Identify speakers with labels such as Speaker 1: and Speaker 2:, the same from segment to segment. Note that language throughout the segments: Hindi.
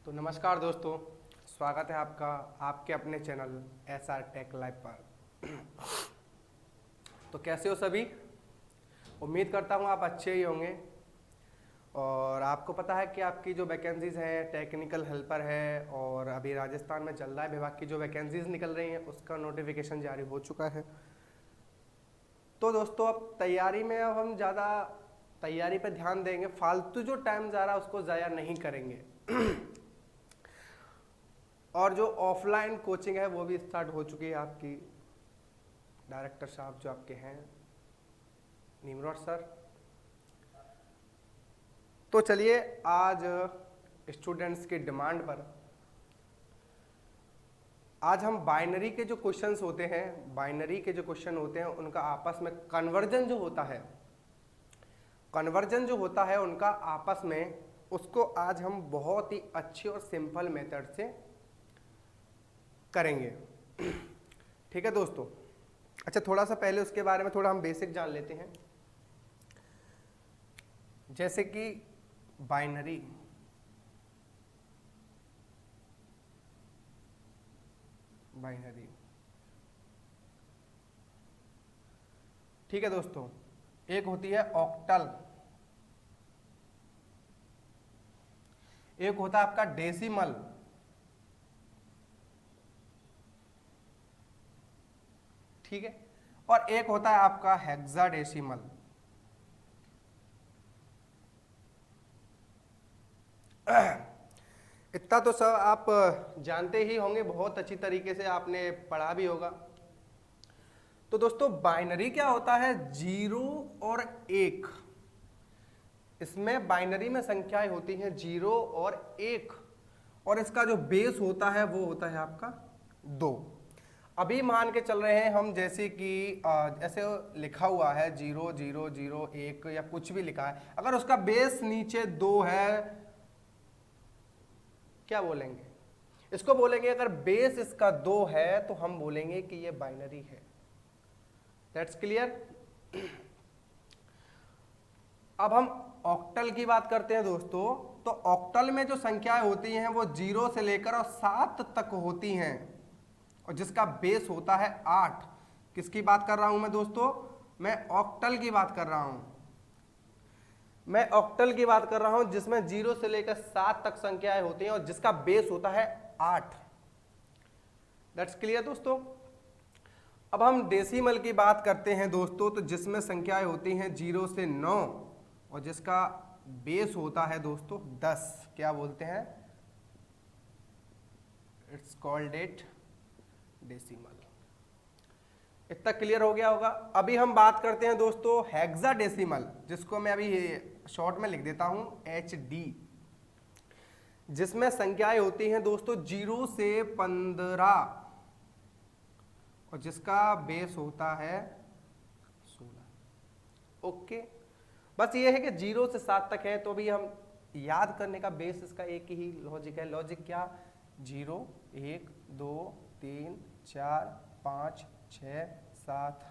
Speaker 1: तो नमस्कार दोस्तों, स्वागत है आपका आपके अपने चैनल SR टेक लाइव पर। तो कैसे हो सभी? उम्मीद करता हूँ आप अच्छे ही होंगे। और आपको पता है कि आपकी जो वैकेंसीज़ हैं टेक्निकल हेल्पर है, और अभी राजस्थान में चल रहा है विभाग की जो वैकेंसीज़ निकल रही हैं उसका नोटिफिकेशन जारी हो चुका है। तो दोस्तों अब तैयारी में अब हम ज़्यादा तैयारी पर ध्यान देंगे, फालतू जो टाइम जा रहा है उसको ज़ाया नहीं करेंगे। और जो ऑफलाइन कोचिंग है वो भी स्टार्ट हो चुकी है आपकी। डायरेक्टर साहब जो आपके हैं निमरोड सर। तो चलिए आज स्टूडेंट्स की डिमांड पर आज हम बाइनरी के जो क्वेश्चंस होते हैं, बाइनरी के जो क्वेश्चन होते हैं उनका आपस में कन्वर्जन जो होता है, कन्वर्जन जो होता है उनका आपस में, उसको आज हम बहुत ही अच्छे और सिंपल मेथड से करेंगे। ठीक है दोस्तों। अच्छा, थोड़ा सा पहले उसके बारे में थोड़ा हम बेसिक जान लेते हैं। जैसे कि बाइनरी, बाइनरी ठीक है दोस्तों। एक होती है ऑक्टल, एक होता है आपका डेसिमल, ठीक है, और एक होता है आपका हेक्साडेसिमल। इतना तो सब आप जानते ही होंगे, बहुत अच्छी तरीके से आपने पढ़ा भी होगा। तो दोस्तों बाइनरी क्या होता है? 0 और 1। इसमें बाइनरी में संख्याएं होती हैं 0 और 1, और इसका जो बेस होता है वो होता है आपका 2। अभी मान के चल रहे हैं हम, जैसे कि ऐसे लिखा हुआ है 0 0 0 1 या कुछ भी लिखा है, अगर उसका बेस नीचे 2 है, क्या बोलेंगे? इसको बोलेंगे, अगर बेस इसका 2 है तो हम बोलेंगे कि ये बाइनरी है। That's clear. अब हम ऑक्टल की बात करते हैं दोस्तों। तो ऑक्टल में जो संख्याएं होती हैं वो 0 से लेकर और 7 तक होती हैं, और जिसका बेस होता है 8। किसकी बात कर रहा हूं मैं दोस्तों? मैं ऑक्टल की बात कर रहा हूं। मैं ऑक्टल की बात कर रहा हूं जिसमें 0 से लेकर 7 तक संख्याएं होती हैं और जिसका बेस होता है 8। दैट्स क्लियर दोस्तों। अब हम डेसिमल की बात करते हैं दोस्तों, तो जिसमें संख्याएं होती हैं 0 से 9 और जिसका बेस होता है दोस्तों 10। क्या बोलते हैं? It's called it decimal. इतना क्लियर हो गया होगा। अभी हम बात करते हैं दोस्तों हेक्साडेसिमल, जिसको मैं अभी शॉर्ट में लिख देता हूं HD, जिसमें संख्याएं होती हैं दोस्तों 0 से 15 और जिसका बेस होता है 16। ओके, बस ये है कि 0 से 7 तक है, तो भी हम याद करने का बेस इसका एक ही लॉजिक है। लॉजिक क्या? 0 1 2 3 4 5 6 7,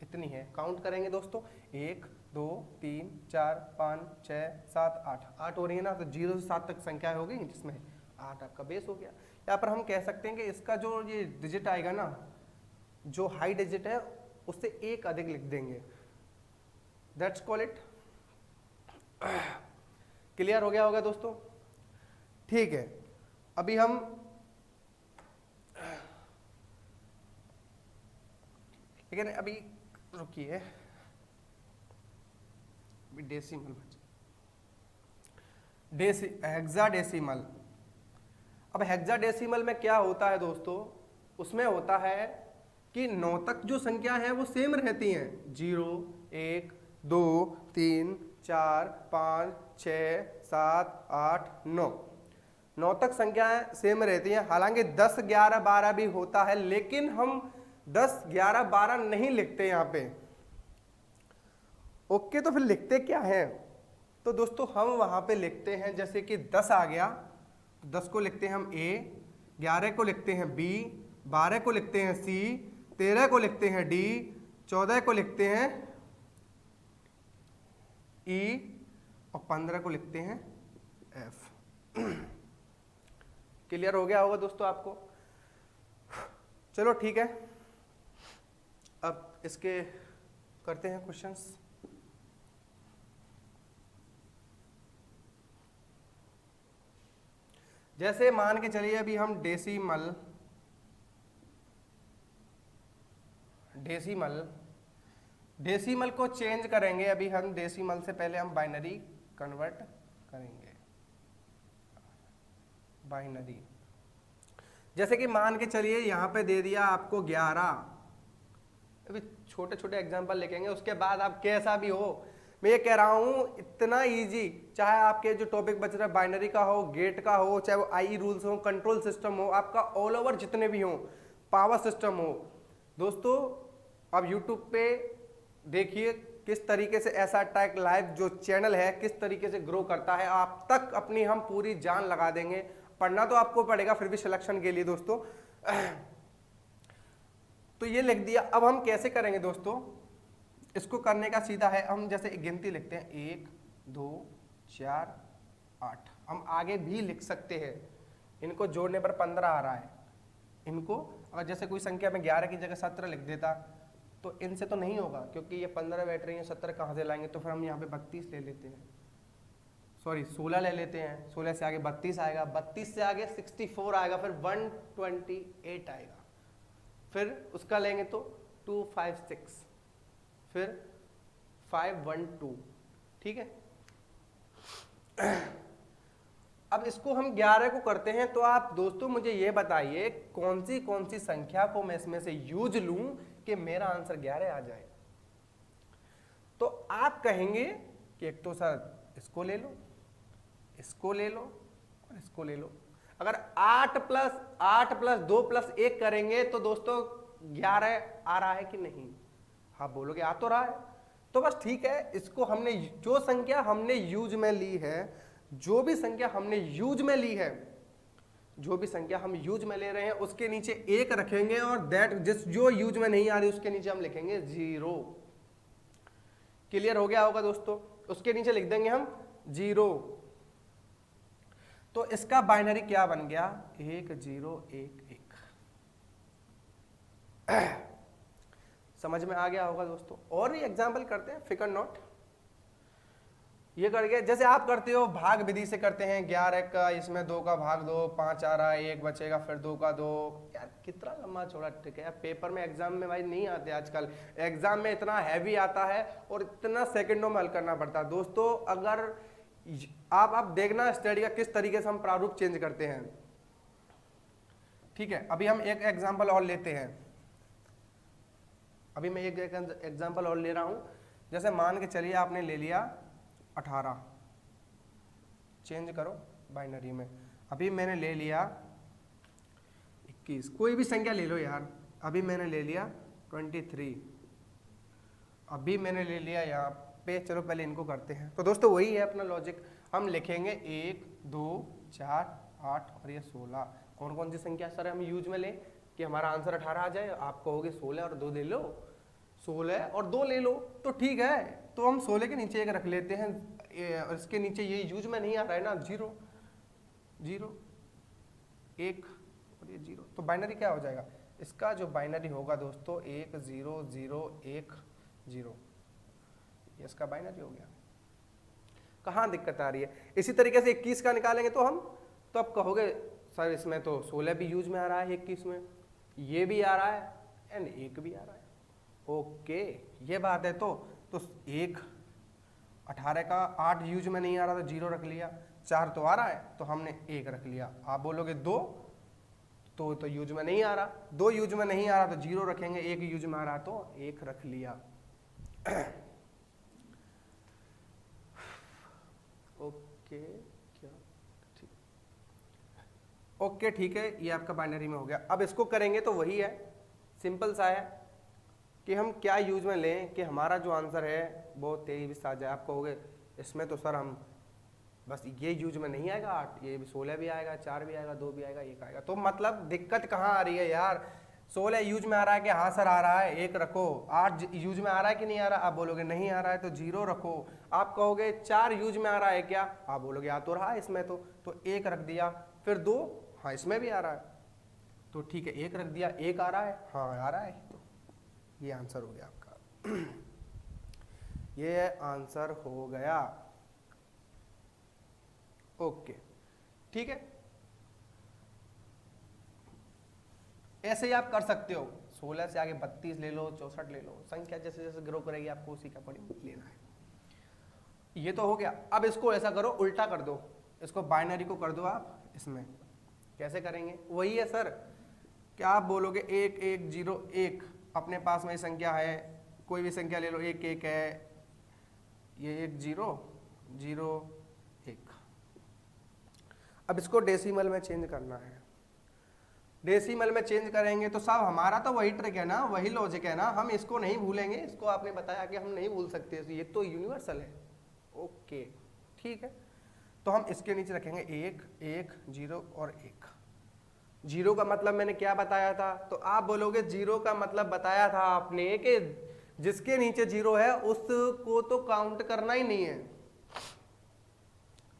Speaker 1: इतनी है। काउंट करेंगे दोस्तों, 1 2 3 4 5 6 7 8, 8 हो रही है ना, तो 0 से 7 तक संख्या हो गई, जिसमें 8 आपका बेस हो गया। यहाँ पर हम कह सकते हैं कि इसका जो ये डिजिट आएगा ना, जो हाई डिजिट है उससे एक अधिक लिख देंगे। That's call it. क्लियर हो गया होगा दोस्तों? ठीक है। अभी हम लेकिन अभी रुकिए, डेसिमल, हेक्साडेसिमल। अब हेक्साडेसिमल में क्या होता है दोस्तों? उसमें होता है कि 9 तक जो संख्या है वो सेम रहती हैं, 0 1 2 3 4 5 6 7 8 9। 9 तक संख्याएं सेम रहती हैं। हालांकि 10 11 12 भी होता है, लेकिन हम 10 11 12 नहीं लिखते यहाँ पे। ओके, तो फिर लिखते क्या है? तो दोस्तों हम वहां पे लिखते हैं, जैसे कि 10 आ गया तो 10 को लिखते हैं हम A, 11 को लिखते हैं B, 12 को लिखते हैं C, 13 को लिखते हैं D, 14 को लिखते हैं E और 15 को लिखते हैं F। क्लियर हो गया होगा दोस्तों आपको। चलो ठीक है, अब इसके करते हैं क्वेश्चंस। जैसे मान के चलिए अभी हम डेसिमल को चेंज करेंगे। अभी हम डेसिमल से पहले हम बाइनरी कन्वर्ट करेंगे। बाइनरी जैसे कि मान के चलिए यहां पे दे दिया आपको 11। अभी छोटे छोटे एग्जांपल लिखेंगे, उसके बाद आप कैसा भी हो, मैं ये कह रहा हूं इतना इजी, चाहे आपके जो टॉपिक बच रहा है बाइनरी का हो, गेट का हो, चाहे वो आई रूल्स हो, कंट्रोल सिस्टम हो, आपका ऑल ओवर जितने भी हो, पावर सिस्टम हो। दोस्तों अब यूट्यूब पे देखिए किस तरीके से ऐसा टैग लाइव जो चैनल है किस तरीके से ग्रो करता है। आप तक अपनी हम पूरी जान लगा देंगे। पढ़ना तो आपको पड़ेगा फिर भी सिलेक्शन के लिए दोस्तों। तो ये लिख दिया। अब हम कैसे करेंगे दोस्तों, इसको करने का सीधा है, हम जैसे एक गिनती लिखते हैं 1 2 4 8। हम आगे भी लिख सकते हैं, इनको जोड़ने पर 15 आ रहा है। इनको अगर जैसे कोई संख्या में 11 की जगह 17 लिख देता तो इनसे तो नहीं होगा, क्योंकि ये 15 बैठ रही है, 17 कहाँ से लाएंगे। तो फिर हम यहाँ पे 32 ले लेते हैं, सॉरी 16 ले लेते हैं। 16 से आगे 32 आएगा, 32 से आगे 64 आएगा, फिर 128 आएगा, फिर उसका लेंगे तो 256, फिर 512। ठीक है। अब इसको हम 11 को करते हैं, तो आप दोस्तों मुझे ये बताइए कौन सी संख्या को मैं इसमें से यूज लूं कि मेरा आंसर 11 आ जाए। तो आप कहेंगे कि एक तो सर इसको ले लो, इसको ले लो और इसको ले लो। अगर 8 प्लस 2 प्लस 1 करेंगे तो दोस्तों 11 आ रहा है कि नहीं? हाँ बोलोगे आ तो रहा है। तो बस ठीक है, इसको हमने जो संख्या हमने यूज में ली है, जो भी संख्या हमने यूज में ली है, जो भी संख्या हम यूज में ले रहे हैं उसके नीचे 1 रखेंगे, और दैट जो यूज में नहीं आ रही उसके नीचे हम लिखेंगे 0। क्लियर हो गया होगा दोस्तों? उसके नीचे लिख देंगे हम 0। तो इसका बाइनरी क्या बन गया? 1 0 1 1। समझ में आ गया होगा दोस्तों। और भी एग्जाम्पल करते हैं, फिकर नॉट। ये करके जैसे आप करते हो भाग विधि से करते हैं, 11 का इसमें 2 का भाग दो, 5 आ रहा है, 1 बचेगा, फिर 2 का 2। यार कितना लंबा चौड़ा ट्रिक है यार। पेपर में एग्जाम में भाई नहीं आते आजकल, एग्जाम में इतना हैवी आता है और इतना सेकंडों में हल करना पड़ता है। दोस्तों अगर आप देखना स्टडी का किस तरीके से हम प्रारूप चेंज करते हैं। ठीक है, अभी हम एक एग्जाम्पल और लेते हैं। अभी मैं एक एग्जाम्पल और ले रहा हूं। जैसे मान के चलिए आपने ले लिया 18, चेंज करो बाइनरी में। अभी मैंने ले लिया 21, कोई भी संख्या ले लो यार। अभी मैंने ले लिया 23, अभी मैंने ले लिया यहाँ पे। चलो पहले इनको करते हैं। तो दोस्तों वही है अपना लॉजिक, हम लिखेंगे 1 2 4 8 और ये 16। कौन कौन सी संख्या सर हम यूज में लें कि हमारा आंसर 18 आ जाए? आप कहोगे 16 और 2 ले लो, 16 और 2 ले लो, तो ठीक है। तो हम 16 के नीचे 1 रख लेते हैं, और इसके नीचे ये यूज में नहीं आ रहा है ना, 0 0 1 और ये 0। तो बाइनरी क्या हो जाएगा? इसका जो बाइनरी होगा दोस्तों 1 0 0 1 0, ये इसका बाइनरी हो गया। कहाँ दिक्कत आ रही है? इसी तरीके से 21 का निकालेंगे तो हम, तो आप कहोगे सर इसमें तो 16 भी यूज में आ रहा है, 21 में ये भी आ रहा है एंड 1 भी आ रहा है। ओके ये बात है। तो 1 18 का 8 यूज में नहीं आ रहा तो 0 रख लिया, 4 तो आ रहा है तो हमने 1 रख लिया। आप बोलोगे 2 तो यूज में नहीं आ रहा, 2 यूज में नहीं आ रहा तो 0 रखेंगे, 1 यूज में आ रहा तो 1 रख लिया। ओके क्या ठीक, ओके ठीक है, ये आपका बाइनरी में हो गया। अब इसको करेंगे तो वही है, सिंपल सा है कि हम क्या यूज में लें कि हमारा जो आंसर है वो 23 आ जाए। आप कहोगे इसमें तो सर हम बस ये यूज में नहीं आएगा 8, ये भी 16 भी आएगा, 4 भी आएगा, 2 भी आएगा, 1 आएगा। तो मतलब दिक्कत कहाँ आ रही है यार? 16 यूज में आ रहा है कि हाँ सर आ रहा है, 1 रखो। 8 यूज में आ रहा है कि नहीं आ रहा? आप बोलोगे नहीं आ रहा है तो 0 रखो। आप कहोगे 4 यूज में आ रहा है क्या? आप बोलोगे आ तो रहा है इसमें तो 1 रख दिया। फिर 2 हाँ इसमें भी आ रहा है, तो ठीक है 1 रख दिया, 1 आ रहा है, हाँ आ रहा है, तो ये आंसर हो गया आपका। ये आंसर हो गया। ओके ठीक है, ऐसे ही आप कर सकते हो। 16 से आगे 32 ले लो, 64 ले लो, संख्या जैसे जैसे ग्रो करेगी आपको उसी का पढ़ लेना है। ये तो हो गया। अब इसको ऐसा करो, उल्टा कर दो, इसको बाइनरी को कर दो आप इसमें। कैसे करेंगे? वही है सर, क्या आप बोलोगे 1 1 0 1, अपने पास में संख्या है, कोई भी संख्या ले लो, 1 1 है, ये 1 0 0 1। अब इसको डेसिमल में चेंज करना है। डेसिमल में चेंज करेंगे तो साहब हमारा तो वही ट्रिक है ना, वही लॉजिक है ना, हम इसको नहीं भूलेंगे। इसको आपने बताया कि हम नहीं भूल सकते, ये तो यूनिवर्सल है। ओके ठीक है, तो हम इसके नीचे रखेंगे 1 1 0 और 1। 0 का मतलब मैंने क्या बताया था? तो आप बोलोगे 0 का मतलब बताया था आपने कि जिसके नीचे 0 है उसको तो काउंट करना ही नहीं है,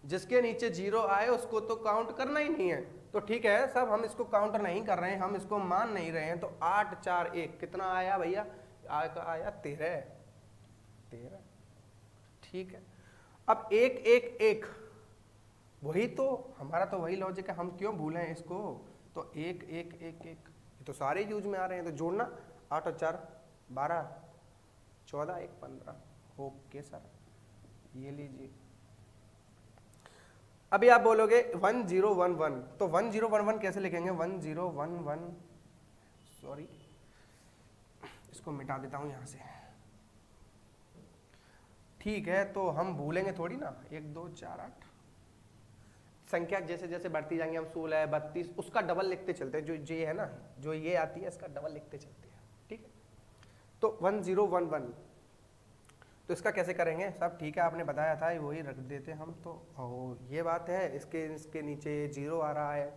Speaker 1: जिसके नीचे 0 आए उसको तो काउंट करना ही नहीं है। तो ठीक है सब, हम इसको काउंट नहीं कर रहे हैं, हम इसको मान नहीं रहे हैं। तो 8 4 1 कितना आया भैया? आया 13। ठीक है, अब 1 1 1, वही तो हमारा तो वही लॉजिक है, हम क्यों भूलें इसको? तो 1 1 1 1, ये तो सारे यूज में आ रहे हैं, तो जोड़ना 8 और 4 12, 14 1 15। ओके सर, ये लीजिए। अभी आप बोलोगे 1 0 1 1, तो 1 0 1 1 कैसे लिखेंगे? 1 0 1 1, सॉरी इसको मिटा देता हूं यहां से। ठीक है, तो हम भूलेंगे थोड़ी ना, 1 2 4 8, संख्या जैसे जैसे बढ़ती जाएंगे, हम 16 32 उसका डबल लिखते चलते हैं, जो ये है ना, जो ये आती है इसका डबल लिखते चलते हैं। ठीक है, तो 1 0 1 1, तो इसका कैसे करेंगे? सब ठीक है, आपने बताया था, वही रख देते हम तो। ये बात है, इसके नीचे 0 आ रहा है,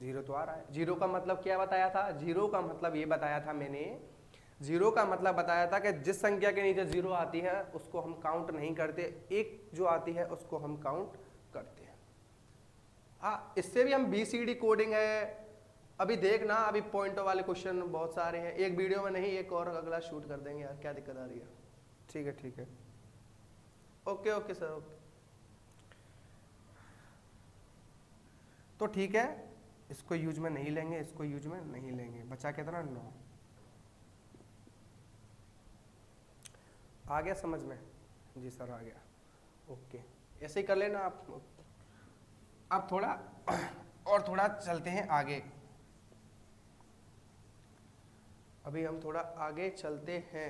Speaker 1: 0 तो आ रहा है। 0 का मतलब क्या बताया था? 0 का मतलब ये बताया था मैंने, 0 का मतलब बताया था कि जिस संख्या के नीचे 0 आती है उसको हम काउंट नहीं करते, एक जो आती है उसको हम काउंट करते हैं। इससे भी हम BCD कोडिंग है, अभी देखना, अभी पॉइंट वाले क्वेश्चन बहुत सारे हैं, एक वीडियो में नहीं, एक और अगला शूट कर देंगे यार, क्या दिक्कत आ रही है? ठीक है ठीक है, ओके ओके सर ओके। तो ठीक है, इसको यूज में नहीं लेंगे, इसको यूज में नहीं लेंगे, बचा कितना? 9। आ गया समझ में? जी सर आ गया। ओके, ऐसे ही कर लेना आप। अब थोड़ा और थोड़ा चलते हैं आगे, अभी हम थोड़ा आगे चलते हैं,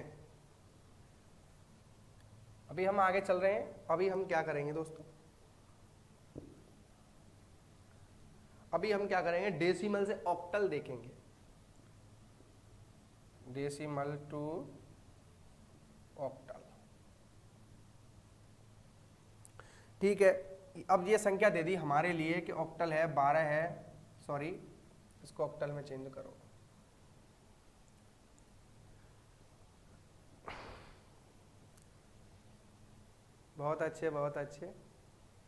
Speaker 1: अभी हम आगे चल रहे हैं। अभी हम क्या करेंगे दोस्तों? अभी हम क्या करेंगे? डेसिमल से ऑक्टल देखेंगे, डेसिमल टू ऑक्टल। ठीक है, अब ये संख्या दे दी हमारे लिए कि ऑक्टल है 12 है, सॉरी इसको ऑक्टल में चेंज करो। बहुत अच्छे बहुत अच्छे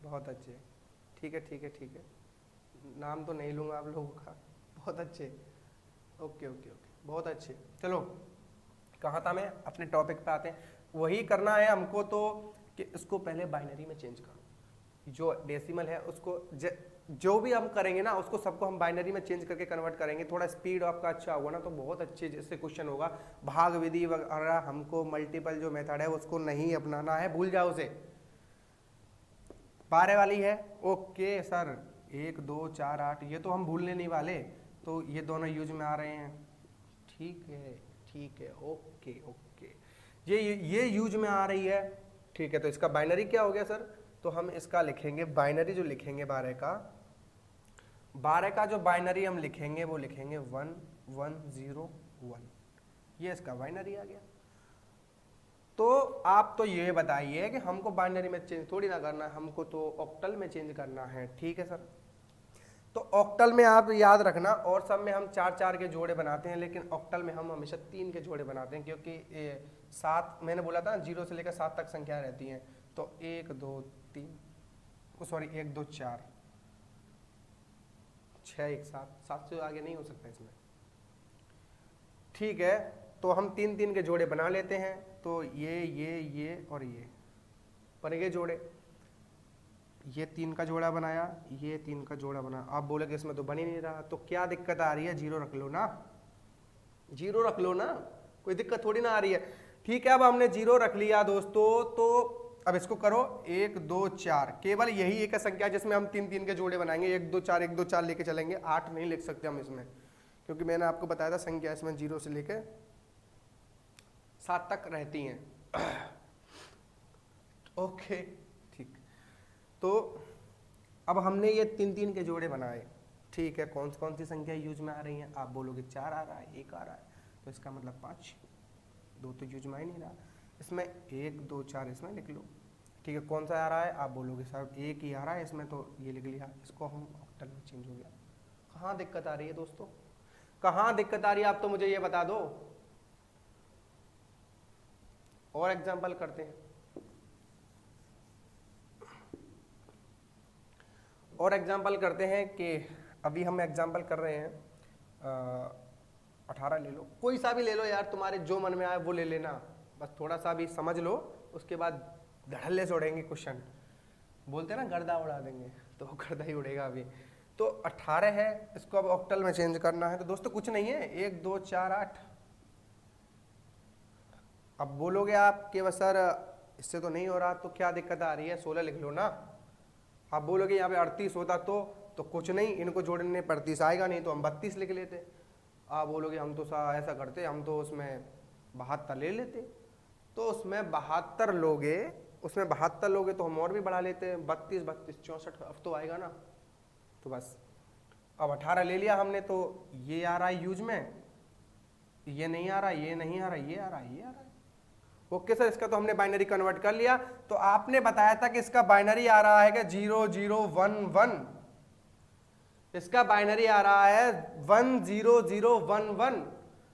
Speaker 1: बहुत अच्छे, ठीक है ठीक है ठीक है, नाम तो नहीं लूँगा आप लोगों का, बहुत अच्छे, ओके ओके ओके, बहुत अच्छे। चलो कहाँ था मैं? अपने टॉपिक पे आते हैं। वही करना है हमको तो कि इसको पहले बाइनरी में चेंज करो, जो डेसिमल है उसको जो भी हम करेंगे ना उसको सबको हम बाइनरी में चेंज करके कन्वर्ट करेंगे। थोड़ा स्पीड आपका अच्छा होगा ना तो बहुत अच्छे जैसे क्वेश्चन होगा। भाग विधि वगैरह हमको मल्टीपल जो मेथड है उसको नहीं अपनाना है, भूल जाओ उसे। 12 वाली है, ओके सर, 1 2 4 8 ये तो हम भूलने नहीं वाले, तो ये दोनों यूज में आ रहे हैं। ठीक है ओके ओके, ये यूज में आ रही है। ठीक है, तो इसका बाइनरी क्या हो गया सर? तो हम इसका लिखेंगे बाइनरी, जो लिखेंगे 12 का जो बाइनरी हम लिखेंगे वो लिखेंगे 1 1 0 1, ये इसका बाइनरी आ गया। तो आप तो ये बताइए कि हमको बाइनरी में चेंज थोड़ी ना करना है, हमको तो ऑक्टल में चेंज करना है। ठीक है सर, तो ऑक्टल में आप याद रखना, और सब में हम 4 4 के जोड़े बनाते हैं, लेकिन ऑक्टल में हम हमेशा 3 के जोड़े बनाते हैं, क्योंकि 7 मैंने बोला था ना 0 से लेकर 7 तक संख्या रहती हैं। तो 1 2 3, सॉरी 1 2 4 6 एक साथ, 7 से आगे नहीं हो सकता इसमें। ठीक है, तो हम 3 3 के जोड़े बना लेते हैं। तो ये और ये बन गए जोड़े। ये 3 का जोड़ा बनाया, ये 3 का जोड़ा बनाया। आप बोले कि इसमें तो बन ही नहीं रहा, तो क्या दिक्कत आ रही है? 0 रख लो ना, 0 रख लो ना, कोई दिक्कत थोड़ी ना आ रही है। ठीक है, अब हमने 0 रख लिया दोस्तों, तो अब इसको करो 1 2 4। केवल यही एक संख्या जिसमें हम 3 3 के जोड़े बनाएंगे, 1 2 4 1 2 4 लेके चलेंगे। 8 नहीं लिख सकते हम इसमें, क्योंकि मैंने आपको बताया था संख्या इसमें 0 से लेके 7 तक रहती हैं। ओके ठीक, तो अब हमने ये 3 3 के जोड़े बनाए। ठीक है, कौन कौन सी संख्या यूज में आ रही हैं? आप बोलोगे 4 आ रहा है, 1 आ रहा है, तो इसका मतलब 5, 2 तो यूज में ही नहीं रहा। इसमें 1 2 4 इसमें लिख लो। ठीक है, कौन सा आ रहा है? आप बोलोगे सर 1 ही आ रहा है इसमें, तो ये लिख लिया। इसको हम ऑक्टल में चेंज हो गया। कहाँ दिक्कत आ रही है दोस्तों? कहाँ दिक्कत आ रही है? आप तो मुझे ये बता दो। और एग्जाम्पल करते हैं, और एग्जाम्पल करते हैं कि अभी हम एग्जाम्पल कर रहे हैं 18 ले लो, कोई सा भी ले लो यार, तुम्हारे जो मन में आए वो ले लेना, बस थोड़ा सा भी समझ लो, उसके बाद धड़ल्ले से उड़ेंगे क्वेश्चन। बोलते हैं ना गर्दा उड़ा देंगे, तो वो गर्दा ही उड़ेगा अभी। तो 18 है, इसको अब ऑक्टल में चेंज करना है। तो दोस्तों कुछ नहीं है, 1 2 4 8। अब बोलोगे आप कि बस सर इससे तो नहीं हो रहा, तो क्या दिक्कत आ रही है? 16 लिख लो ना। आप बोलोगे यहाँ पे 38 होता तो कुछ नहीं, इनको जोड़ने 35 आएगा नहीं, तो हम 32 लिख लेते। आप बोलोगे हम तो ऐसा करते, हम तो उसमें 72 ले लेते। तो उसमें 72 लोगे, तो हम और भी बढ़ा लेते, 32 32 64 अब तो आएगा ना। तो बस अब 18 ले लिया हमने, तो ये आ रहा है यूज में, ये नहीं आ रहा, ये नहीं आ रहा, ये आ रहा है, ये आ रहा है। ओके सर, इसका तो हमने बाइनरी कन्वर्ट कर लिया। तो आपने बताया था कि इसका बाइनरी आ रहा है कि 0 0 1 1, इसका बाइनरी आ रहा है 1 0 0 1 1।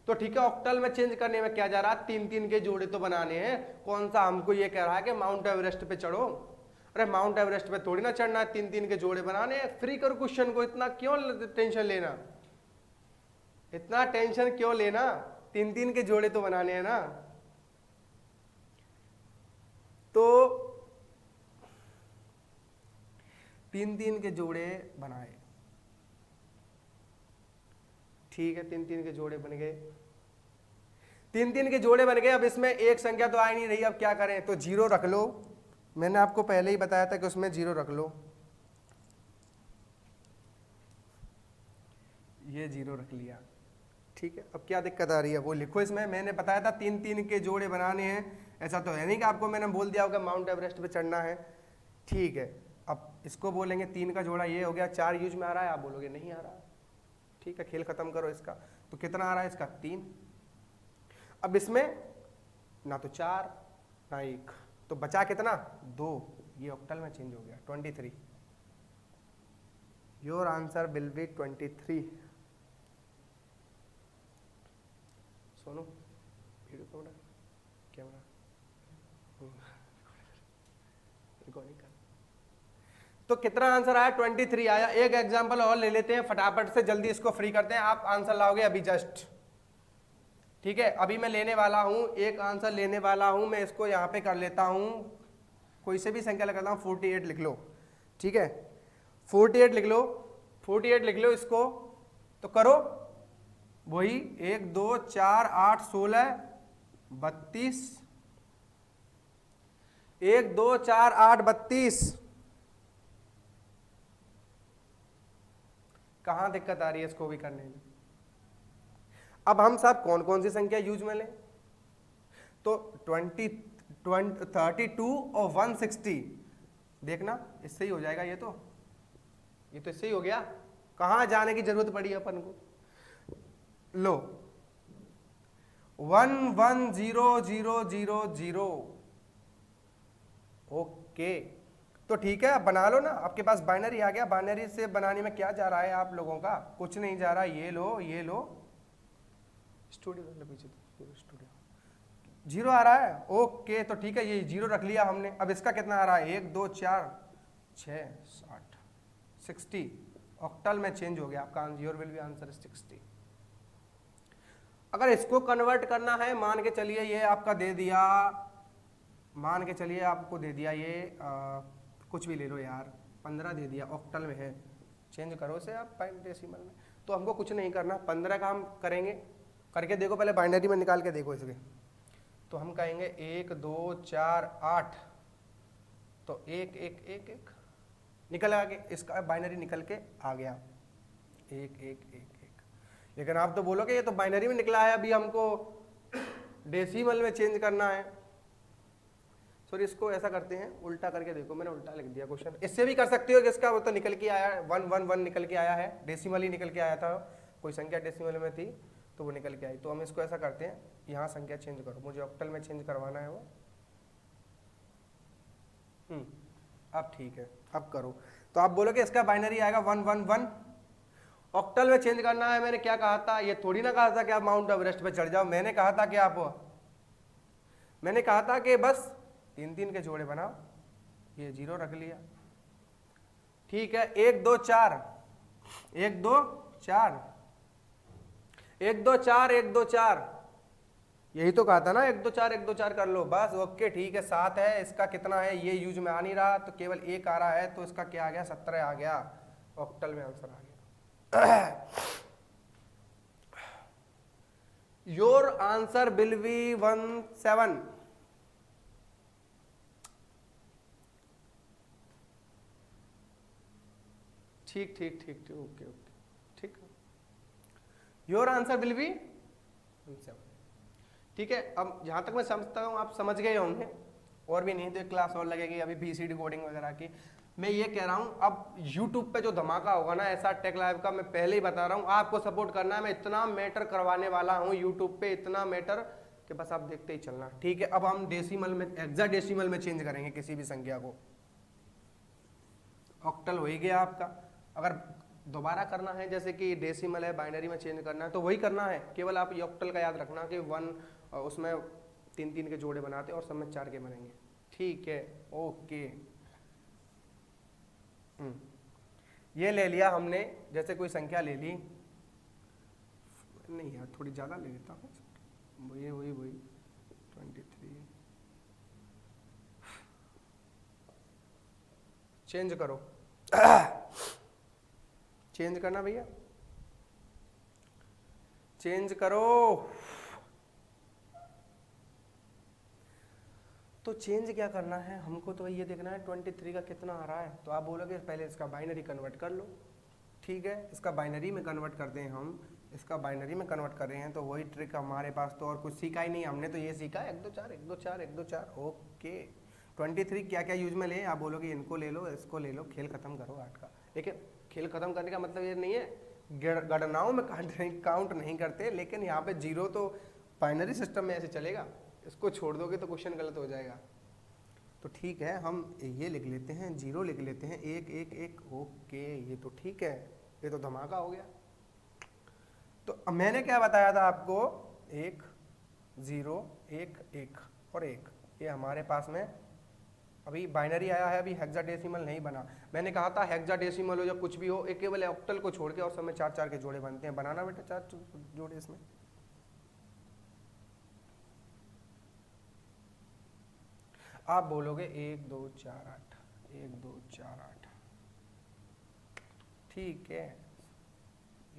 Speaker 1: तो ठीक है, ऑक्टल में चेंज करने में क्या जा रहा है? 3 3 के जोड़े तो बनाने हैं। कौन सा हमको ये कह रहा है कि माउंट एवरेस्ट पे चढ़ो? अरे माउंट एवरेस्ट पे थोड़ी ना चढ़ना है, 3 3 के जोड़े बनाने हैं। फ्री करो क्वेश्चन को, इतना क्यों टेंशन लेना, इतना टेंशन क्यों लेना? 3 3 के जोड़े तो बनाने हैं ना। तो 3 3 के जोड़े बनाए। ठीक है, 3 3 के जोड़े बन गए, 3 3 के जोड़े बन गए। अब इसमें एक संख्या तो आ नहीं रही, अब क्या करें? तो 0 रख लो। मैंने आपको पहले ही बताया था कि उसमें 0 रख लो, ये 0 रख लिया। ठीक है, अब क्या दिक्कत आ रही है वो लिखो इसमें। मैंने बताया था 3 3 के जोड़े बनाने हैं, ऐसा तो है नहीं कि आपको मैंने बोल दिया होगा माउंट एवरेस्ट पे चढ़ना है। ठीक है, अब इसको बोलेंगे 3 का जोड़ा ये हो गया, 4 यूज में आ रहा है, आप बोलोगे नहीं आ रहा। ठीक है, खेल खत्म करो इसका। तो कितना आ रहा है इसका? 3। अब इसमें ना तो 4 ना 1, तो बचा कितना? 2। ये ऑक्टल में चेंज हो गया, 23। Your answer will be 23। Sonu video camera recording कर। तो कितना आंसर आया? 23 आया। एक एग्जांपल और ले लेते हैं फटाफट से, जल्दी इसको फ्री करते हैं, आप आंसर लाओगे अभी जस्ट। ठीक है, अभी मैं लेने वाला हूं, एक आंसर लेने वाला हूं मैं, इसको यहां पे कर लेता हूं, कोई से भी संख्या लगाता हूं, 48 लिख लो। ठीक है, 48 लिख लो, 48 लिख लो इसको। तो करो वही 1 2 4 8 16 32, 1 2 4 8 32। कहां दिक्कत आ रही है इसको भी करने में? अब हम सब कौन कौन सी संख्या यूज में लें? तो 32 और 160 देखना, इससे ही हो जाएगा। ये तो इससे ही हो गया, कहां जाने की जरूरत पड़ी अपन को? लो 1 1 0 0 0 0। ओके, तो ठीक है, बना लो ना, आपके पास बाइनरी आ गया। बाइनरी से बनाने में क्या जा रहा है आप लोगों का? कुछ नहीं जा रहा। ये लो, ये लो, स्टूडियो पीछे, स्टूडियो 0 आ रहा है। ओके, तो ठीक है, ये 0 रख लिया हमने। अब इसका कितना आ रहा है? 1 2 4 6 8 60। ऑक्टल में चेंज हो गया आपका, योर विल बी आंसर 60। अगर इसको कन्वर्ट करना है, मान के चलिए ये आपका दे दिया, मान के चलिए आपको दे दिया ये कुछ भी ले लो यार, 15 दे दिया, ऑक्टल में है, चेंज करो से आप डेसिमल में। तो हमको कुछ नहीं करना, 15 का हम करेंगे, करके देखो पहले बाइनरी में निकाल के देखो इसके। तो हम कहेंगे 1 2 4 8, तो 1 1 1 1 निकल आ गया, इसका बाइनरी निकल के आ गया 1 1 1 1। लेकिन आप तो बोलोगे ये तो बाइनरी में निकला है, अभी हमको डेसिमल में चेंज करना है। सॉरी, इसको ऐसा करते हैं, उल्टा करके देखो, मैंने उल्टा लिख दिया क्वेश्चन। इससे भी कर सकते हो कि इसका वो तो निकल के आया है, 1 1 1 निकल के आया है, डेसिमल ही निकल के आया था, कोई संख्या डेसिमल में थी तो वो निकल के आई। तो हम इसको ऐसा करते हैं, यहाँ संख्या चेंज करो, मुझे ऑक्टल में चेंज करवाना है वो। अब ठीक है, अब करो। तो आप बोलोगे इसका बाइनरी आएगा 1 1 1, ऑक्टल में चेंज करना है। मैंने क्या कहा था, ये थोड़ी ना कहा था कि आप माउंट एवरेस्ट पे चढ़ जाओ, मैंने कहा था कि मैंने कहा था कि बस 3 3 के जोड़े बनाओ, ये 0 रख लिया, ठीक है। 1 2 4 1 2 4 1 2 4 1 2 4, यही तो कहा था ना, 1 2 4 1 2 4 कर लो बस, ओके ठीक है। 7 है, इसका कितना है ये यूज में आ नहीं रहा, तो केवल 1 आ रहा है, तो इसका क्या आ गया, 17 आ गया, ऑक्टल में आंसर आ गया। Your answer will be 17। ठीक ठीक ठीक ठीक, ओके ओके, ठीक है। योर आंसर विल बी 17, ठीक है। अब जहां तक मैं समझता हूं आप समझ गए होंगे, और भी नहीं तो एक क्लास और लगेगी अभी बीसीडी कोडिंग वगैरह की। मैं ये कह रहा हूं, अब यूट्यूब पे जो धमाका होगा ना ऐसा टेक लाइव का, मैं पहले ही बता रहा हूं, आपको सपोर्ट करना है। मैं इतना मैटर करवाने वाला हूं यूट्यूब पे, इतना मैटर कि बस आप देखते ही चलना, ठीक है। अब हम डेसिमल में, हेक्साडेसिमल में चेंज करेंगे किसी भी संख्या को। ऑक्टल हो ही गया आपका, अगर दोबारा करना है जैसे कि डेसिमल है, बाइनरी में चेंज करना है, तो वही करना है। केवल आप ऑक्टल का याद रखना कि 1 उसमें 3 3 के जोड़े बनाते और सब में 4 के बनेंगे, ठीक है, ओके। ये ले लिया हमने, जैसे कोई संख्या ले ली, नहीं यार थोड़ी ज़्यादा ले लेता हूँ, वही वही वही 23, चेंज करो। चेंज करना भैया, चेंज करो। तो चेंज क्या करना है हमको, तो ये देखना है 23 का कितना आ रहा है। तो आप बोलोगे पहले इसका बाइनरी कन्वर्ट कर लो, ठीक है। इसका बाइनरी में कन्वर्ट करते हैं हम, इसका बाइनरी में कन्वर्ट कर रहे हैं, तो वही ट्रिक हमारे पास तो और कुछ सीखा ही नहीं हमने, तो ये सीखा 1 2 4 1 2 4 1 2 4, ओके। 23 क्या क्या यूज में ले, आप बोलोगे इनको ले लो, इसको ले लो, खेल खत्म करो 8 का। लेकिन खेल खत्म करने का मतलब ये नहीं है गणनाओं में काउंट नहीं करते, लेकिन यहाँ पे 0 तो बाइनरी सिस्टम में ऐसे चलेगा, इसको छोड़ दोगे तो क्वेश्चन गलत हो जाएगा। तो ठीक है, हम ये लिख लेते हैं, 0 लिख लेते हैं, 1 1 1, ओके, ये तो ठीक है, ये तो धमाका हो गया। तो मैंने क्या बताया था आपको, 1 0 1 1 और 1, ये हमारे पास में अभी बाइनरी आया है, अभी हेक्साडेसिमल नहीं बना। मैंने कहा था हेक्साडेसिमल हो या कुछ भी हो, एक केवल ऑक्टल को छोड़ के और सब में 4 4 के जोड़े बनते हैं। बनाना बेटा 4 जोड़े इसमें। आप बोलोगे 1 2 4 8, 1 2 4 8, ठीक है,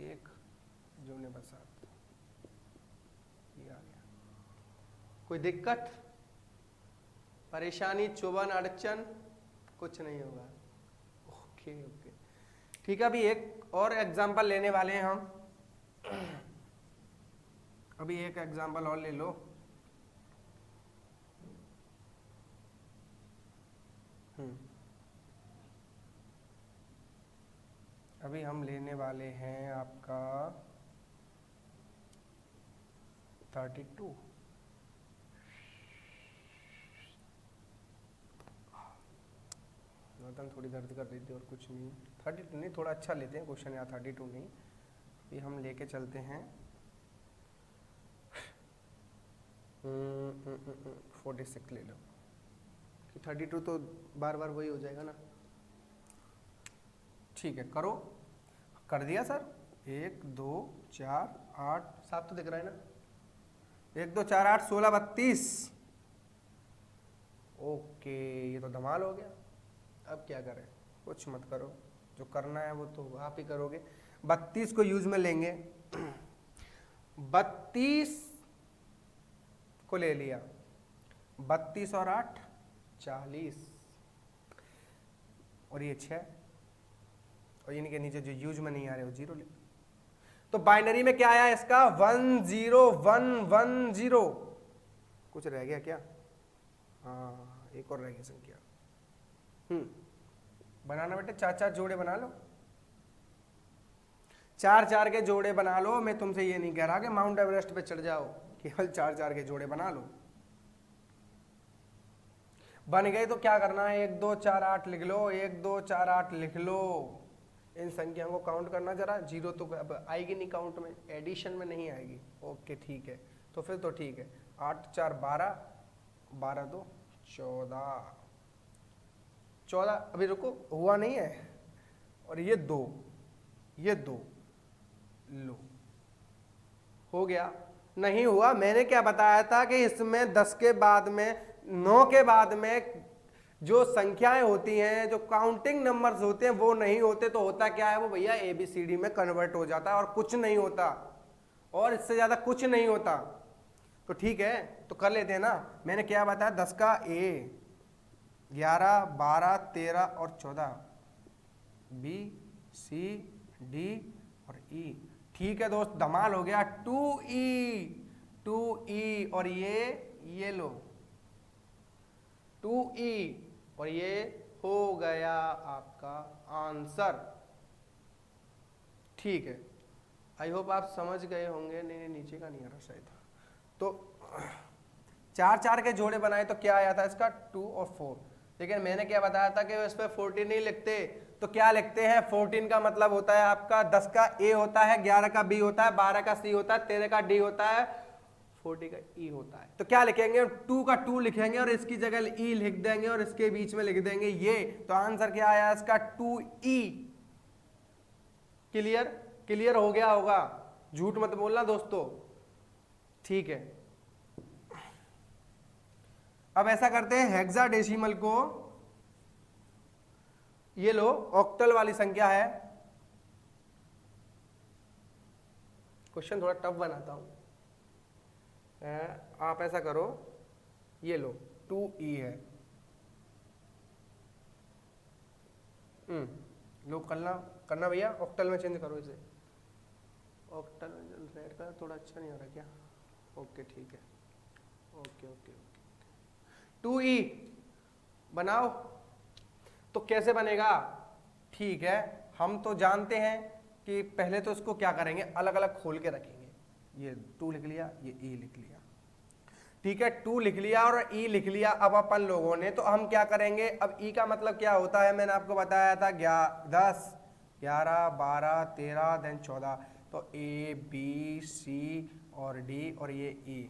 Speaker 1: 1 जोड़ने पर 7, ये आ गया। कोई दिक्कत, परेशानी, चुभन, अड़चन, कुछ नहीं होगा, ओके ओके, ठीक है। अभी एक और एग्जांपल लेने वाले हैं हम, अभी एक एग्जांपल और ले लो। अभी हम लेने वाले हैं आपका 32। गर्दन थोड़ी दर्द कर रही थी और कुछ नहीं। 32 नहीं, थोड़ा अच्छा लेते हैं क्वेश्चन, यहाँ 32 नहीं, अभी हम लेके चलते हैं 46 ले लो, 32 तो बार बार वही हो जाएगा ना, ठीक है। करो कर दिया सर, 1 2 4 8 7 तो दिख रहा है ना, 1 2 4 8 16 32। ओके, ये तो धमाल हो गया। अब क्या करें, कुछ मत करो, जो करना है वो तो आप ही करोगे। 32 को यूज में लेंगे, 32 को ले लिया, 32 और 8 40, और ये 6, और इनके नीचे जो यूज में नहीं आ रहे वो 0 ले। तो बाइनरी में क्या आया इसका 1 0 1 1 0। कुछ रह गया क्या? हाँ, एक और रह गई संख्या। बनाना बेटे, 4 जोड़े बना लो, 4 के जोड़े बना लो। मैं तुमसे ये नहीं कह रहा कि माउंट एवरेस्ट पे चढ़ जाओ, केवल 4 के जोड़े बना लो। बन गए तो क्या करना है, 1 2 4 8 लिख लो, 1 2 4 8 लिख लो। इन संख्याओं को काउंट करना जरा, 0 तो अब आएगी नहीं काउंट में, एडिशन में नहीं आएगी। ओके ठीक है, तो फिर तो ठीक है। 8 4 12, 12 2 14, 14 अभी रुको, हुआ नहीं है, और ये 2 लो, हो गया। नहीं हुआ, मैंने क्या बताया था कि इसमें 10 के बाद में, 9 के बाद में जो संख्याएं होती हैं, जो काउंटिंग नंबर्स होते हैं वो नहीं होते, तो होता क्या है वो भैया ABCD में कन्वर्ट हो जाता है, और कुछ नहीं होता, और इससे ज्यादा कुछ नहीं होता। तो ठीक है, तो कर लेते हैं ना। मैंने क्या बताया, 10 का A, 11 12 13 और 14, B C D और E। ठीक है दोस्त, धमाल हो गया। 2E, और ये लो 2E, और ये हो गया आपका आंसर। ठीक है, आई होप आप समझ गए होंगे। नहीं, नीचे का नहीं आ रहा शायद। तो 4 के जोड़े बनाए तो क्या आया था इसका 2 और 4, लेकिन मैंने क्या बताया था कि इस पर 14 नहीं लिखते, तो क्या लिखते हैं, 14 का मतलब होता है आपका 10 का A होता है, 11 का B होता है, 12 का C होता है, 13 का D होता है, 40 का E होता है। तो क्या लिखेंगे, 2 का 2 लिखेंगे और इसकी जगह E लिख देंगे और इसके बीच में लिख देंगे ये। तो आंसर क्या आया इसका 2E। क्लियर हो गया होगा, झूठ मत बोलना दोस्तों। ठीक है, अब ऐसा करते हैं, हेक्साडेसिमल को, ये लो ऑक्टल वाली संख्या है। क्वेश्चन थोड़ा टफ बनाता हूं, आप ऐसा करो, ये लो 2E है। लो करना भैया, ऑक्टल में चेंज करो इसे। ऑक्टल में रेड का थोड़ा अच्छा नहीं आ रहा क्या? ओके ठीक है, ओके 2E बनाओ। तो कैसे बनेगा? ठीक है, हम तो जानते हैं कि पहले तो इसको क्या करेंगे, अलग अलग खोल के रखेंगे। ये 2 लिख लिया, ये E लिख लिया। ठीक है, 2 लिख लिया और E लिख लिया। अब अपन लोगों ने, तो हम क्या करेंगे, अब E का मतलब क्या होता है, मैंने आपको बताया था 10 11 12 13 देन 14, तो A B C और D और ये E।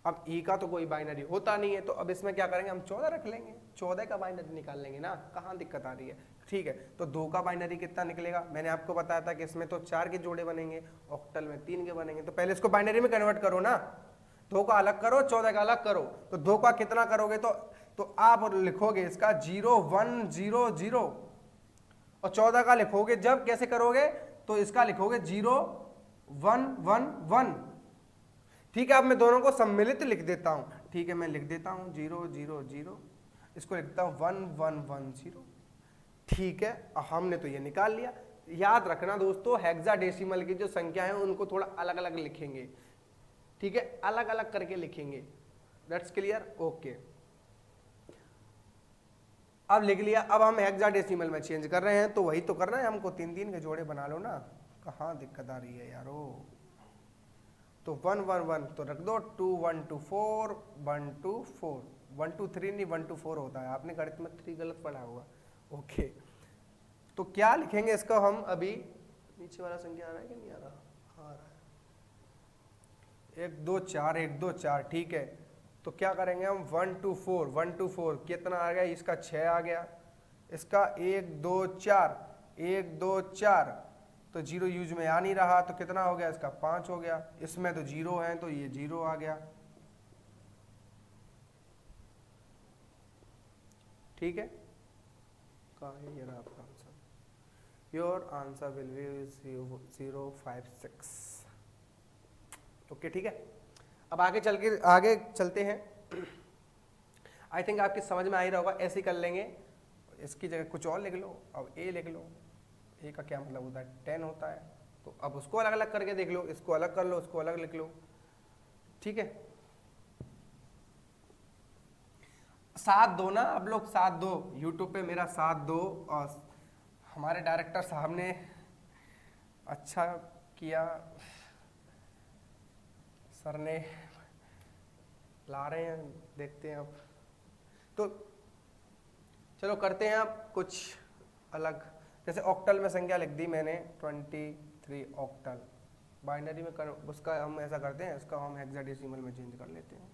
Speaker 1: अब E का तो कोई बाइनरी होता नहीं है, तो अब इसमें क्या करेंगे, हम 14 रख लेंगे, 14 का बाइनरी निकाल लेंगे ना, कहाँ दिक्कत आ रही है। ठीक है, तो 2 का बाइनरी कितना निकलेगा, मैंने आपको बताया था कि इसमें तो 4 के जोड़े बनेंगे, ऑक्टल में 3 के बनेंगे। तो पहले इसको बाइनरी में कन्वर्ट करो ना, 2 का अलग करो, 14 का अलग करो। तो 2 का कितना करोगे, तो आप लिखोगे इसका 0 1 0 0, और 14 का लिखोगे जब कैसे करोगे, तो इसका लिखोगे 0 1 1 1। ठीक है, अब मैं दोनों को सम्मिलित लिख देता हूं। ठीक है, मैं लिख देता हूं 0 0 0, इसको लिखता हूं 1 1 1 0। ठीक है, हमने तो ये निकाल लिया। याद रखना दोस्तों, हेक्साडेसिमल की जो संख्या है उनको थोड़ा अलग अलग लिखेंगे। ठीक है, अलग अलग करके लिखेंगे। That's clear? ओके, अब लिख लिया। अब हम हेक्साडेसिमल में चेंज कर रहे हैं, तो वही तो करना है हमको, 3 के जोड़े बना लो ना, कहाँ दिक्कत आ रही है यारो। तो 1 1 1 तो रख दो, 2 1 2 4 1 2 4, 1 2 3 नहीं 1 2 4 होता है, आपने गणित में 3 गलत पढ़ा होगा। ओके, तो क्या लिखेंगे इसको हम, अभी नीचे वाला संख्या आ रहा है कि नहीं आ रहा? आ रहा है, 1 2 4 1 2 4। ठीक है, तो क्या करेंगे हम, 1 2 4 1 2 4 कितना आ गया, इसका 6 आ गया, इसका 1 2 4, 1 2 4, तो 0 यूज में आ नहीं रहा, तो कितना हो गया इसका 5 हो गया। इसमें तो 0 है तो ये 0 आ गया। ठीक है, कहाँ है ये रहा आपका answer. Your answer will be 056। Okay ठीक है, अब आगे चलते हैं। आई थिंक आपकी समझ में आ ही रहा होगा। ऐसे ही कर लेंगे, इसकी जगह कुछ और लिख लो। अब ए लिख लो, ए का क्या मतलब होता है 10 होता है, तो अब उसको अलग अलग करके देख लो, इसको अलग कर लो, उसको अलग लिख लो। ठीक है, 7 दो ना, अब लोग 7 दो, यूट्यूब पे मेरा 7 दो। और हमारे डायरेक्टर साहब ने अच्छा किया, सर ने ला रहे हैं, देखते हैं अब। तो चलो करते हैं अब कुछ अलग। जैसे ऑक्टल में संख्या लिख दी मैंने 23 ऑक्टल। बाइनरी में उसका हम ऐसा करते हैं, इसका हम हेक्साडेसिमल में चेंज कर लेते हैं।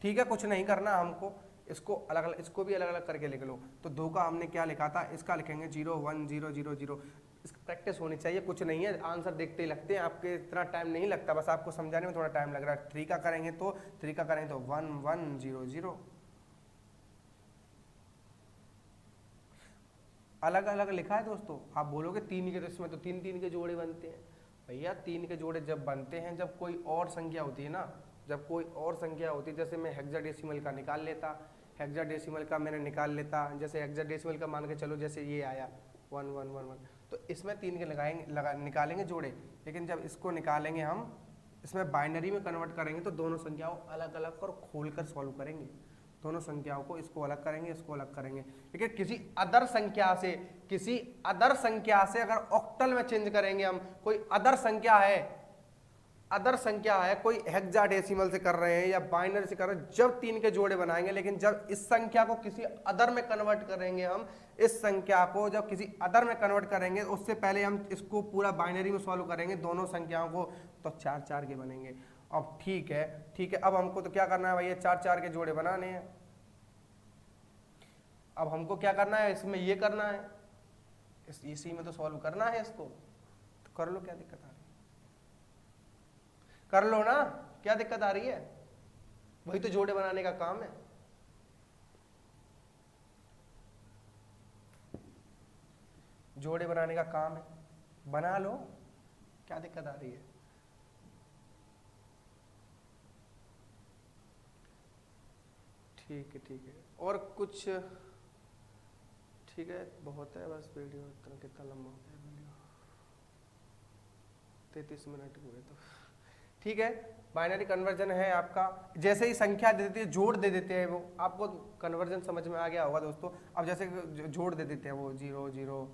Speaker 1: ठीक है, कुछ नहीं करना हमको, इसको अलग अलग, इसको भी अलग अलग करके लिख लो। तो 2 का हमने क्या लिखा था, इसका लिखेंगे 0 1 0 0 0। इसकी प्रैक्टिस होनी चाहिए, कुछ नहीं है, आंसर देखते ही लगते हैं, आपके इतना टाइम नहीं लगता, बस आपको समझाने में थोड़ा टाइम लग रहा है। 3 का करेंगे तो 1 1 0 0। अलग अलग लिखा है दोस्तों। आप बोलोगे 3 के, तो इसमें तो 3 के जोड़े बनते हैं। भैया 3 के जोड़े जब बनते हैं जब कोई और संख्या होती है ना, जब कोई और संख्या होती है, जैसे मैं हेक्साडेसिमल का निकाल लेता, हेक्साडेसिमल का मैंने निकाल लेता, जैसे हेक्साडेसिमल का मान के चलो, जैसे ये आया 1 1 1 1, तो इसमें 3 के निकालेंगे जोड़े। लेकिन जब इसको निकालेंगे हम, इसमें बाइनरी में कन्वर्ट करेंगे, तो दोनों संख्याओं अलग अलग और खोल कर सॉल्व करेंगे। दोनों संख्याओं को, इसको अलग करेंगे, इसको अलग करेंगे। लेकिन किसी अदर संख्या से अगर ऑक्टल में चेंज करेंगे हम, कोई अदर संख्या है, कोई हेक्साडेसिमल से कर रहे हैं या बाइनरी से कर रहे हैं, जब 3 के जोड़े बनाएंगे। लेकिन जब इस संख्या को किसी अदर में कन्वर्ट करेंगे हम, इस संख्या को जब किसी अदर में कन्वर्ट करेंगे, उससे पहले हम इसको पूरा बाइनरी में सॉल्व करेंगे दोनों संख्याओं को, तो 4 4 के बनेंगे। अब ठीक है, अब हमको तो क्या करना है भैया, 4 4 के जोड़े बनाने हैं। अब हमको क्या करना है, इसमें ये करना है, इसी में तो सॉल्व करना है इसको, तो कर लो, क्या दिक्कत आ रही है, कर लो ना, क्या दिक्कत आ रही है, वही तो जोड़े बनाने का काम है। जोड़े बनाने का काम है, बना लो, क्या दिक्कत आ रही है। ठीक है, और कुछ, ठीक है, बहुत है बस वीडियो, इतना कितना लंबा हो गया वीडियो, 33 मिनट हुए तो ठीक है। बाइनरी कन्वर्जन है आपका, जैसे ही संख्या दे देती है, जोड़ दे देते हैं, वो आपको कन्वर्जन समझ में आ गया होगा दोस्तों। अब जैसे जोड़ दे देते हैं वो 0 0,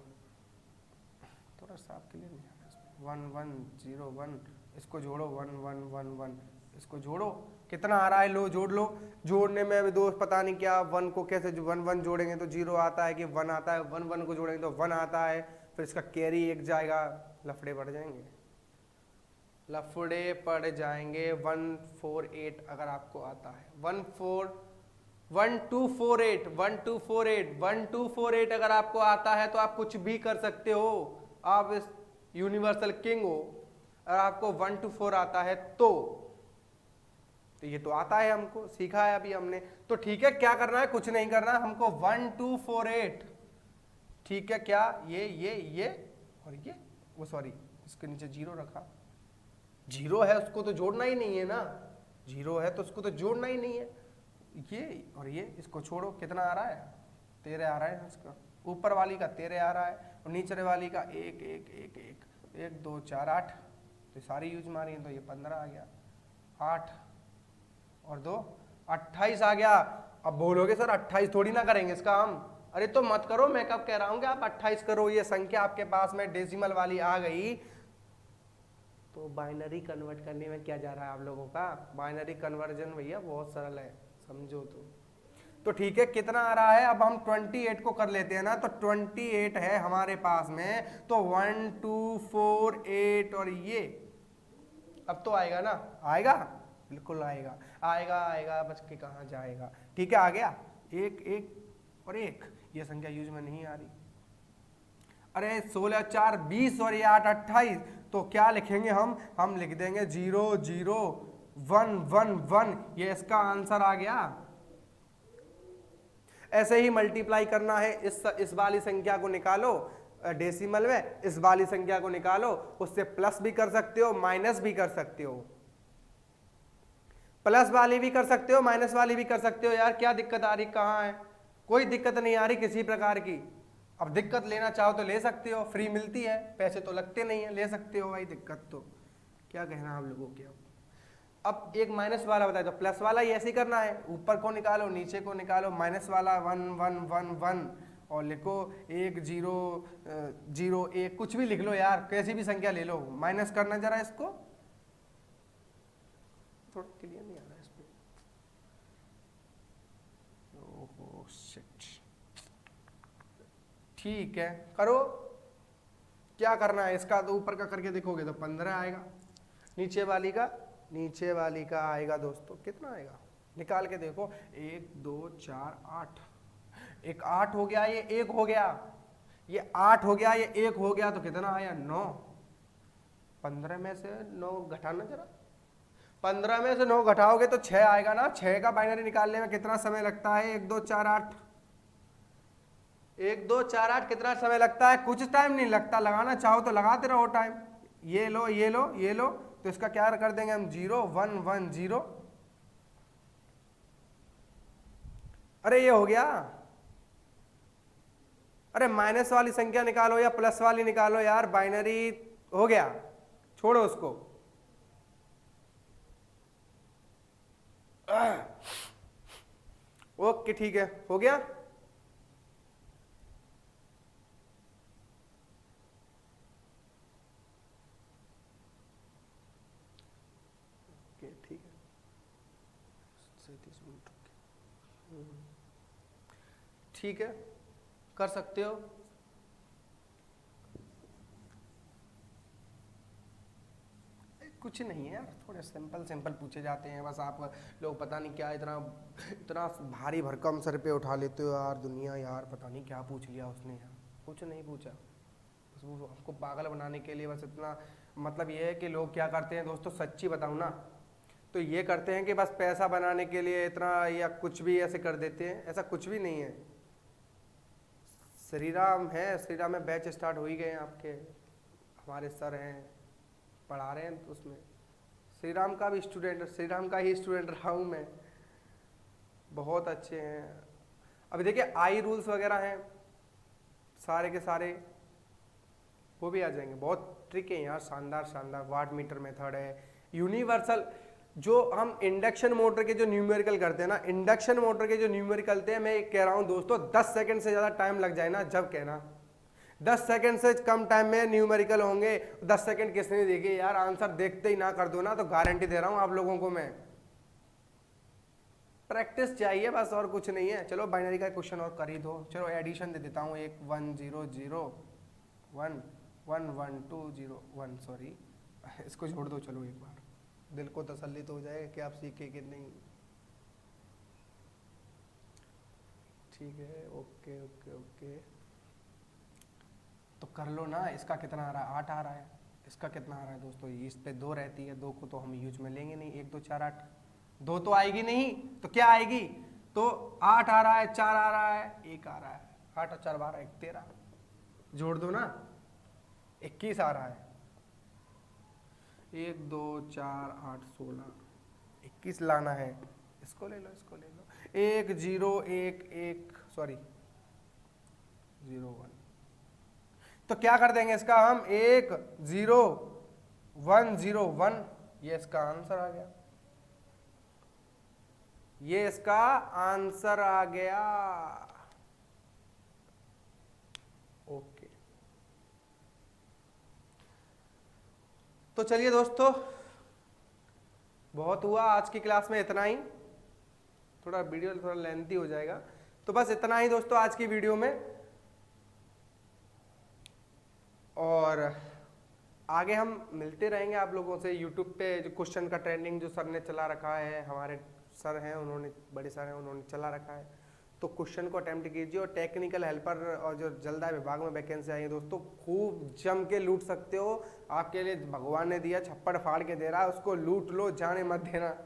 Speaker 1: थोड़ा सा आपके लिए नहीं आ रहा, 1 1 0 1, इसको जोड़ो 1 1 1 1, इसको जोड़ो, कितना आ रहा है, लो जोड़ लो। जोड़ने में अभी दोस्त पता नहीं क्या, 1 को कैसे 1 1 जोड़ेंगे तो 0 आता है कि 1 आता है, 1 1 को जोड़ेंगे तो 1 आता है, फिर इसका कैरी 1 जाएगा, लफड़े बढ़ जाएंगे, लफड़े पड़ जाएंगे। 1 4 8 अगर आपको आता है, 1 2 4 8 1 2 4 8 1 2 4 8 अगर आपको आता है तो आप कुछ भी कर सकते हो, आप इस यूनिवर्सल किंग हो। अगर आपको 1 2 4 आता है तो ये तो आता है, हमको सीखा है अभी हमने, तो ठीक है, क्या करना है, कुछ नहीं करना हमको, 1 2 4 8, ठीक है, क्या ये और ये, वो सॉरी, इसके नीचे 0 रखा, 0 है उसको तो जोड़ना ही नहीं है ना, 0 है तो उसको तो जोड़ना ही नहीं है, ये और ये, इसको छोड़ो, कितना आ रहा है, 13 आ रहा है इसका, ऊपर वाली का 13 आ रहा है, और नीचे वाली का 1 1 1 1 1 2 4 8, तो सारी यूज मारी है, तो ये 15 आ गया, 8 और 2 28 आ गया। अब बोलोगे सर 28 थोड़ी ना करेंगे इसका हम, अरे तो मत करो, मैं कब कह रहा हूँ कि आप 28 करो, ये संख्या आपके पास में डेसिमल वाली आ गई, तो बाइनरी कन्वर्ट करने में क्या जा रहा है आप लोगों का, बाइनरी कन्वर्जन भैया बहुत सरल है, समझो तो ठीक है, कितना आ रहा है, अब हम 28 को कर लेते हैं ना, तो 28 है हमारे पास में, तो 1 2 4 8 और ये, अब तो आएगा ना, आएगा, बिल्कुल आएगा, बच के कहाँ जाएगा, ठीक है, आ गया, 1 1 और 1, ये संख्या यूज में नहीं आ रही। अरे 16 4 20 और ये 8 28, तो क्या लिखेंगे हम लिख देंगे 0 0 1 1 1, ये इसका आंसर आ गया। ऐसे ही मल्टीप्लाई करना है, इस वाली संख्या को निकालो डेसिमल में, इस वाली संख्या को निकालो, उससे प्लस भी कर सकते हो माइनस भी कर सकते हो, प्लस वाली भी कर सकते हो माइनस वाली भी कर सकते हो। यार क्या दिक्कत आ रही, कहाँ है, कोई दिक्कत नहीं आ रही किसी प्रकार की। अब दिक्कत लेना चाहो तो ले सकते हो, फ्री मिलती है, पैसे तो लगते नहीं है, ले सकते हो भाई, दिक्कत तो क्या कहना हम लोगों के। अब एक माइनस वाला बताए तो प्लस वाला ही ऐसे ही करना है, ऊपर को निकालो नीचे को निकालो, माइनस वाला 1 1 1 1 और लिखो 1 0 0 1, कुछ भी लिख लो यार, कैसी भी संख्या ले लो, माइनस करना जरा इसको, थोड़ा क्लियर नहीं आ रहा है इसमें। ओहो शिट, ठीक है करो, क्या करना है इसका, तो ऊपर का करके देखोगे तो 15 आएगा, नीचे वाली का आएगा दोस्तों, कितना आएगा निकाल के देखो, 1 2 4 8, एक 8 हो गया, ये 1 हो गया, ये 8 हो गया, ये 1 हो गया, तो कितना आया 9। 15 में से 9 घटाना जरा, 15 में से 9 घटाओगे तो 6 आएगा ना। 6 का बाइनरी निकालने में कितना समय लगता है, 1 2 4 8, 1 2 4 8 कितना समय लगता है, कुछ टाइम नहीं लगता, लगाना चाहो तो लगाते रहो टाइम। ये लो ये लो ये लो, तो इसका क्या कर देंगे हम 0 1 1 0। अरे ये हो गया, अरे माइनस वाली संख्या निकालो या प्लस वाली निकालो यार, बाइनरी हो गया, छोड़ो उसको। ओके ठीक है, हो गया। ठीक है, 37 मिनट, ठीक है कर सकते हो। कुछ नहीं है यार, थोड़े सिंपल पूछे जाते हैं बस, आप लोग पता नहीं क्या इतना भारी भरकम सर पे उठा लेते हो यार, दुनिया यार पता नहीं क्या पूछ लिया उसने यार, कुछ नहीं पूछा, बस वो हमको पागल बनाने के लिए बस इतना। मतलब ये है कि लोग क्या करते हैं दोस्तों, सच्ची बताऊं ना, तो ये करते हैं कि बस पैसा बनाने के लिए इतना या कुछ भी ऐसे कर देते हैं, ऐसा कुछ भी नहीं है। श्री राम है, श्री राम में बैच स्टार्ट हो ही गए हैं आपके, हमारे सर हैं पढ़ा रहे हैं, तो उसमें श्री राम का भी स्टूडेंट, श्री राम का ही स्टूडेंट रहा हूँ मैं, बहुत अच्छे हैं। अभी देखिए आई रूल्स वगैरह हैं सारे के सारे, वो भी आ जाएंगे, बहुत ट्रिक है यार, शानदार शानदार। वाट मीटर मेथड है, यूनिवर्सल, जो हम इंडक्शन मोटर के जो न्यूमेरिकल करते हैं ना, इंडक्शन मोटर के जो न्यूमेरिकल थे, मैं कह रहा हूँ दोस्तों 10 सेकंड से ज़्यादा टाइम लग जाए ना, जब कहना 10 सेकंड से कम टाइम में न्यूमेरिकल होंगे। 10 सेकंड किसने देखे यार, आंसर देखते ही ना कर दो ना, तो गारंटी दे रहा हूँ आप लोगों को मैं, प्रैक्टिस चाहिए बस, और कुछ नहीं है। चलो बाइनरी का क्वेश्चन और कर ही दो, चलो एडिशन दे देता हूँ, 1 1 0 0 1 1 1 2 0 1, सॉरी इसको छोड़ दो, चलो एक बार दिल को तसल्ली तो हो जाएगा कि आप सीखे कि नहीं। ठीक है, ओके ओके ओके, तो कर लो ना। इसका कितना आ रहा है, 8 आ रहा है, इसका कितना आ रहा है दोस्तों, इस पे 2 रहती है, 2 को तो हम यूज में लेंगे नहीं, 1 2 4 8, 2 तो आएगी नहीं, तो क्या आएगी, तो 8 आ रहा है, 4 आ रहा है, 1 आ रहा है, 8 और 4 12 1 13, जोड़ दो ना, 21 आ रहा है, 1 2 4 8 16, 21 लाना है, इसको ले लो इसको ले लो, 1 0 1 1 सॉरी 0 1, तो क्या कर देंगे इसका हम 1 0 1 0 1, ये इसका आंसर आ गया, ये इसका आंसर आ गया। ओके, तो चलिए दोस्तों, बहुत हुआ आज की क्लास में, इतना ही, थोड़ा वीडियो थोड़ा लेंथी हो जाएगा, तो बस इतना ही दोस्तों आज की वीडियो में, और आगे हम मिलते रहेंगे आप लोगों से। यूट्यूब पे जो क्वेश्चन का ट्रेंडिंग जो सर ने चला रखा है, हमारे सर हैं उन्होंने, बड़े सर हैं उन्होंने चला रखा है, तो क्वेश्चन को अटेम्प्ट कीजिए। और टेक्निकल हेल्पर और जो जलदाय विभाग में वैकेंसी आई है दोस्तों, खूब जम के लूट सकते हो। आपके लिए भगवान ने दिया, छप्पड़ फाड़ के दे रहा है, उसको लूट लो, जाने मत देना,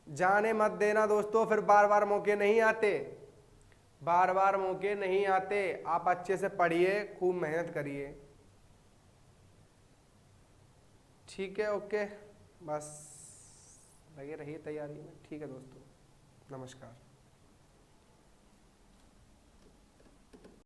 Speaker 1: जाने मत देना दोस्तों। फिर बार बार मौके नहीं आते, बार बार मौके नहीं आते। आप अच्छे से पढ़िए, खूब मेहनत करिए। ठीक है, ओके, बस लगे रहिए तैयारी में। ठीक है दोस्तों, नमस्कार।